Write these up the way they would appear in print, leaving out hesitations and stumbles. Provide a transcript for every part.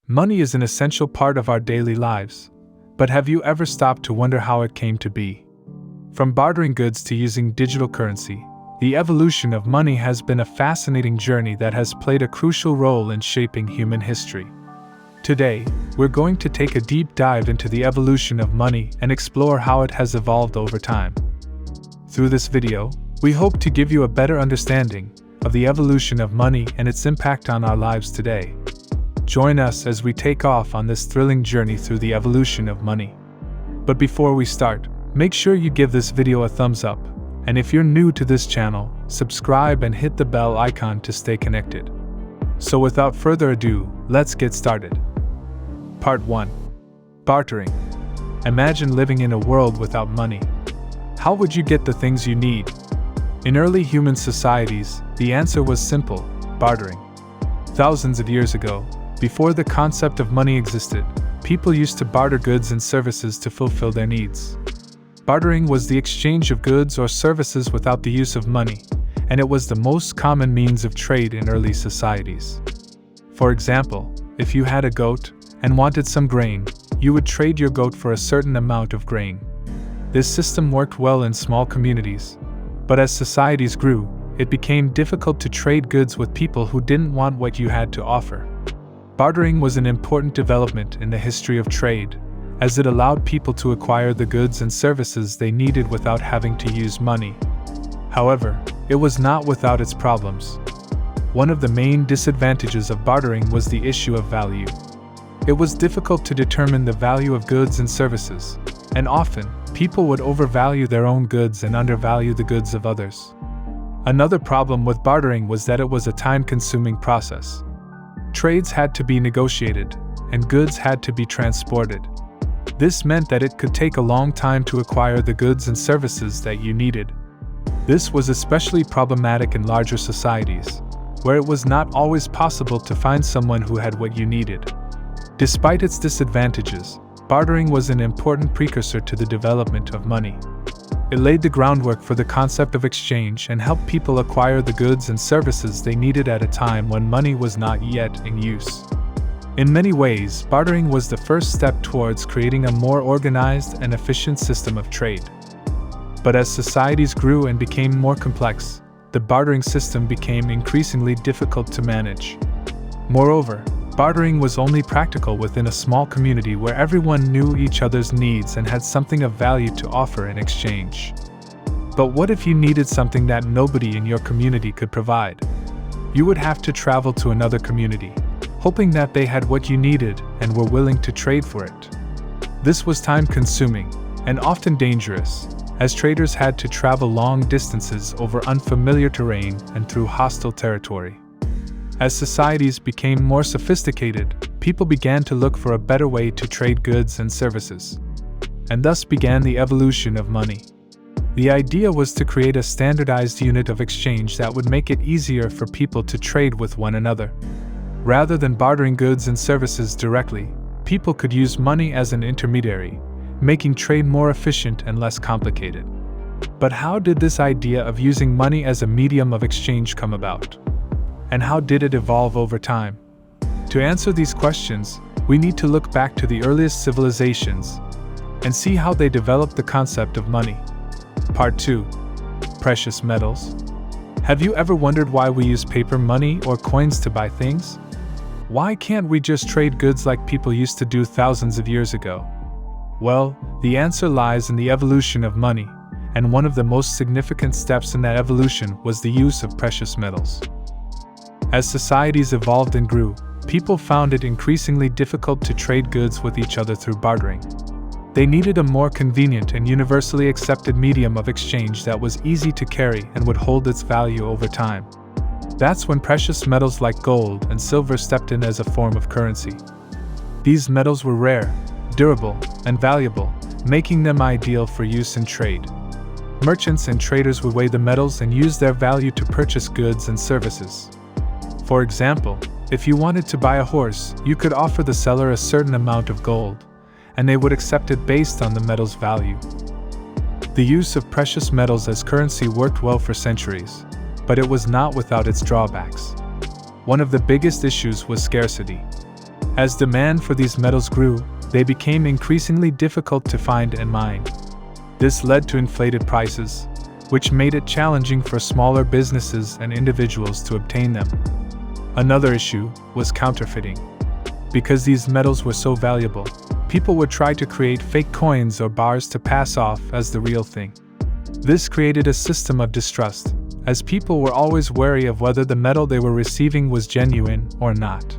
Money is an essential part of our daily lives, but have you ever stopped to wonder how it came to be? From bartering goods to using digital currency, the evolution of money has been a fascinating journey that has played a crucial role in shaping human history. Today, we're going to take a deep dive into the evolution of money and explore how it has evolved over time. Through this video, we hope to give you a better understanding of the evolution of money and its impact on our lives today. Join us as we take off on this thrilling journey through the evolution of money. But before we start, make sure you give this video a thumbs up, and if you're new to this channel, subscribe and hit the bell icon to stay connected. So without further ado, let's get started. Part 1. Bartering. Imagine living in a world without money. How would you get the things you need? In early human societies, the answer was simple: bartering. Thousands of years ago, before the concept of money existed, people used to barter goods and services to fulfill their needs. Bartering was the exchange of goods or services without the use of money, and it was the most common means of trade in early societies. For example, if you had a goat and wanted some grain, you would trade your goat for a certain amount of grain. This system worked well in small communities, but as societies grew, it became difficult to trade goods with people who didn't want what you had to offer. Bartering was an important development in the history of trade, as it allowed people to acquire the goods and services they needed without having to use money. However, it was not without its problems. One of the main disadvantages of bartering was the issue of value. It was difficult to determine the value of goods and services, and often, people would overvalue their own goods and undervalue the goods of others. Another problem with bartering was that it was a time-consuming process. Trades had to be negotiated, and goods had to be transported. This meant that it could take a long time to acquire the goods and services that you needed. This was especially problematic in larger societies, where it was not always possible to find someone who had what you needed. Despite its disadvantages, bartering was an important precursor to the development of money. It laid the groundwork for the concept of exchange and helped people acquire the goods and services they needed at a time when money was not yet in use. In many ways, bartering was the first step towards creating a more organized and efficient system of trade. But as societies grew and became more complex, the bartering system became increasingly difficult to manage. Moreover, bartering was only practical within a small community where everyone knew each other's needs and had something of value to offer in exchange. But what if you needed something that nobody in your community could provide? You would have to travel to another community, hoping that they had what you needed and were willing to trade for it. This was time-consuming and often dangerous, as traders had to travel long distances over unfamiliar terrain and through hostile territory. As societies became more sophisticated, people began to look for a better way to trade goods and services. And thus began the evolution of money. The idea was to create a standardized unit of exchange that would make it easier for people to trade with one another. Rather than bartering goods and services directly, people could use money as an intermediary, making trade more efficient and less complicated. But how did this idea of using money as a medium of exchange come about? And how did it evolve over time? To answer these questions, we need to look back to the earliest civilizations and see how they developed the concept of money. Part 2. Precious metals. Have you ever wondered why we use paper money or coins to buy things? Why can't we just trade goods like people used to do thousands of years ago? Well, the answer lies in the evolution of money, and one of the most significant steps in that evolution was the use of precious metals. As societies evolved and grew, people found it increasingly difficult to trade goods with each other through bartering. They needed a more convenient and universally accepted medium of exchange that was easy to carry and would hold its value over time. That's when precious metals like gold and silver stepped in as a form of currency. These metals were rare, durable, and valuable, making them ideal for use in trade. Merchants and traders would weigh the metals and use their value to purchase goods and services. For example, if you wanted to buy a horse, you could offer the seller a certain amount of gold, and they would accept it based on the metal's value. The use of precious metals as currency worked well for centuries, but it was not without its drawbacks. One of the biggest issues was scarcity. As demand for these metals grew, they became increasingly difficult to find and mine. This led to inflated prices, which made it challenging for smaller businesses and individuals to obtain them. Another issue was counterfeiting. Because these metals were so valuable, people would try to create fake coins or bars to pass off as the real thing. This created a system of distrust, as people were always wary of whether the metal they were receiving was genuine or not.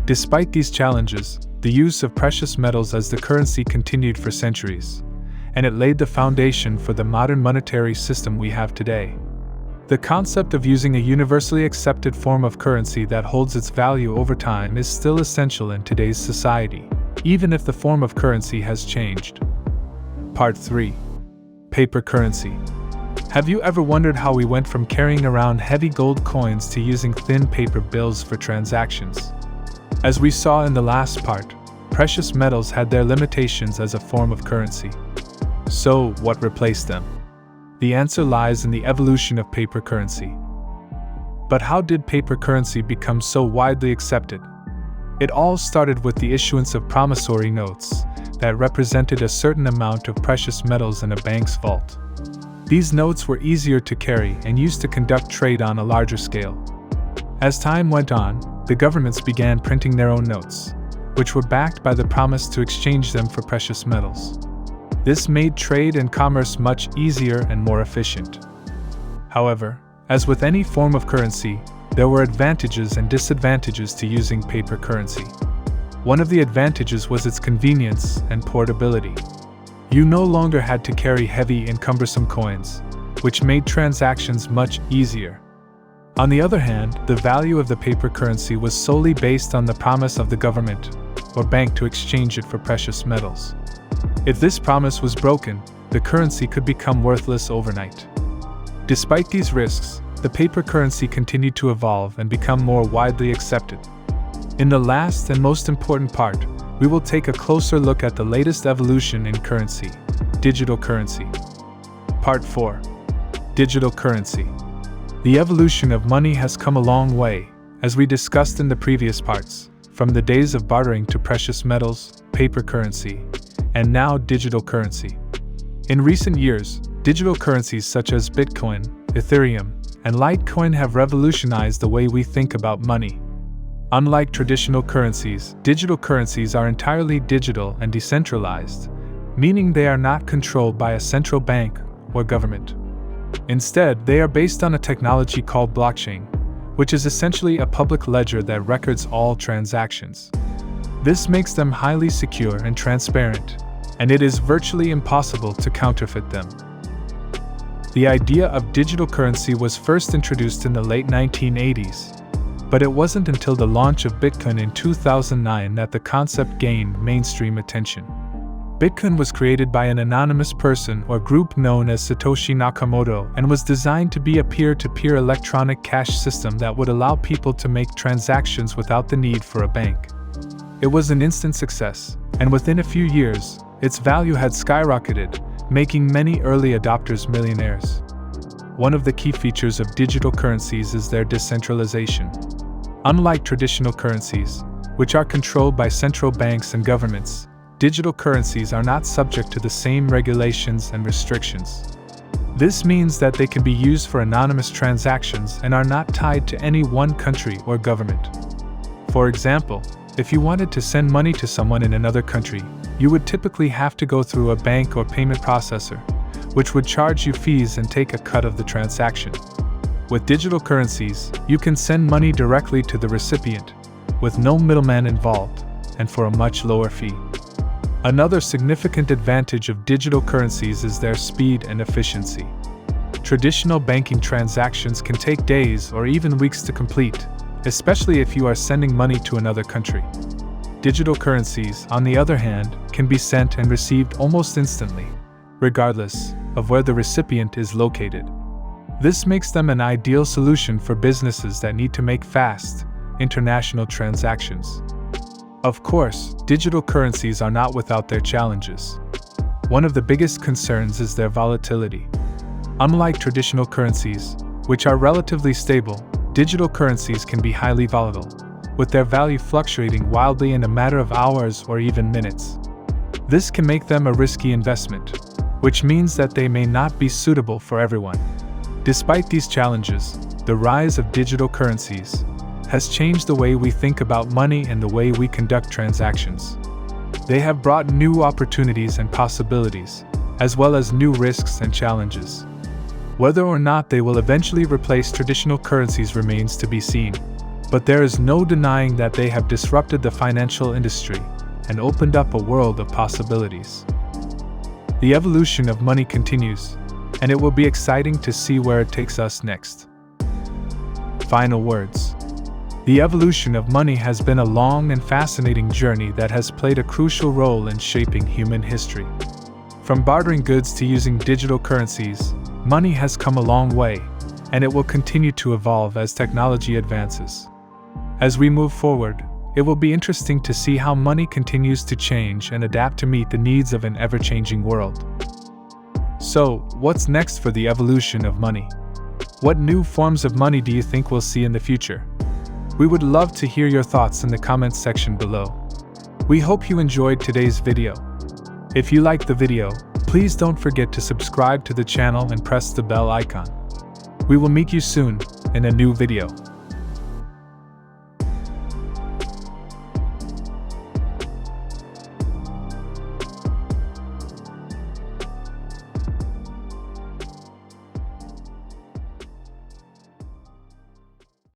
Despite these challenges, the use of precious metals as the currency continued for centuries, and it laid the foundation for the modern monetary system we have today. The concept of using a universally accepted form of currency that holds its value over time is still essential in today's society, even if the form of currency has changed. Part 3. Paper currency. Have you ever wondered how we went from carrying around heavy gold coins to using thin paper bills for transactions? As we saw in the last part, precious metals had their limitations as a form of currency. So, what replaced them? The answer lies in the evolution of paper currency. But how did paper currency become so widely accepted? It all started with the issuance of promissory notes that represented a certain amount of precious metals in a bank's vault. These notes were easier to carry and used to conduct trade on a larger scale. As time went on, the governments began printing their own notes, which were backed by the promise to exchange them for precious metals. This made trade and commerce much easier and more efficient. However, as with any form of currency, there were advantages and disadvantages to using paper currency. One of the advantages was its convenience and portability. You no longer had to carry heavy and cumbersome coins, which made transactions much easier. On the other hand, the value of the paper currency was solely based on the promise of the government or bank to exchange it for precious metals. If this promise was broken, the currency could become worthless overnight. Despite these risks, the paper currency continued to evolve and become more widely accepted. In the last and most important part, we will take a closer look at the latest evolution in currency, digital currency. Part 4. Digital currency. The evolution of money has come a long way, as we discussed in the previous parts, from the days of bartering to precious metals, paper currency, and now digital currency. In recent years, digital currencies such as Bitcoin, Ethereum, and Litecoin have revolutionized the way we think about money. Unlike traditional currencies, digital currencies are entirely digital and decentralized, meaning they are not controlled by a central bank or government. Instead, they are based on a technology called blockchain, which is essentially a public ledger that records all transactions. This makes them highly secure and transparent, and it is virtually impossible to counterfeit them. The idea of digital currency was first introduced in the late 1980s, but it wasn't until the launch of Bitcoin in 2009 that the concept gained mainstream attention. Bitcoin was created by an anonymous person or group known as Satoshi Nakamoto and was designed to be a peer-to-peer electronic cash system that would allow people to make transactions without the need for a bank. It was an instant success, and within a few years, its value had skyrocketed, making many early adopters millionaires. One of the key features of digital currencies is their decentralization. Unlike traditional currencies, which are controlled by central banks and governments, digital currencies are not subject to the same regulations and restrictions. This means that they can be used for anonymous transactions and are not tied to any one country or government. For example, if you wanted to send money to someone in another country, you would typically have to go through a bank or payment processor, which would charge you fees and take a cut of the transaction. With digital currencies, you can send money directly to the recipient, with no middleman involved, and for a much lower fee. Another significant advantage of digital currencies is their speed and efficiency. Traditional banking transactions can take days or even weeks to complete, especially if you are sending money to another country. Digital currencies, on the other hand, can be sent and received almost instantly, regardless of where the recipient is located. This makes them an ideal solution for businesses that need to make fast, international transactions. Of course, digital currencies are not without their challenges. One of the biggest concerns is their volatility. Unlike traditional currencies, which are relatively stable, digital currencies can be highly volatile, with their value fluctuating wildly in a matter of hours or even minutes. This can make them a risky investment, which means that they may not be suitable for everyone. Despite these challenges, the rise of digital currencies has changed the way we think about money and the way we conduct transactions. They have brought new opportunities and possibilities, as well as new risks and challenges. Whether or not they will eventually replace traditional currencies remains to be seen, but there is no denying that they have disrupted the financial industry and opened up a world of possibilities. The evolution of money continues, and it will be exciting to see where it takes us next. Final words. The evolution of money has been a long and fascinating journey that has played a crucial role in shaping human history. From bartering goods to using digital currencies, money has come a long way, and it will continue to evolve as technology advances. As we move forward, it will be interesting to see how money continues to change and adapt to meet the needs of an ever-changing world. So, what's next for the evolution of money? What new forms of money do you think we'll see in the future? We would love to hear your thoughts in the comments section below. We hope you enjoyed today's video. If you liked the video, please don't forget to subscribe to the channel and press the bell icon. We will meet you soon in a new video.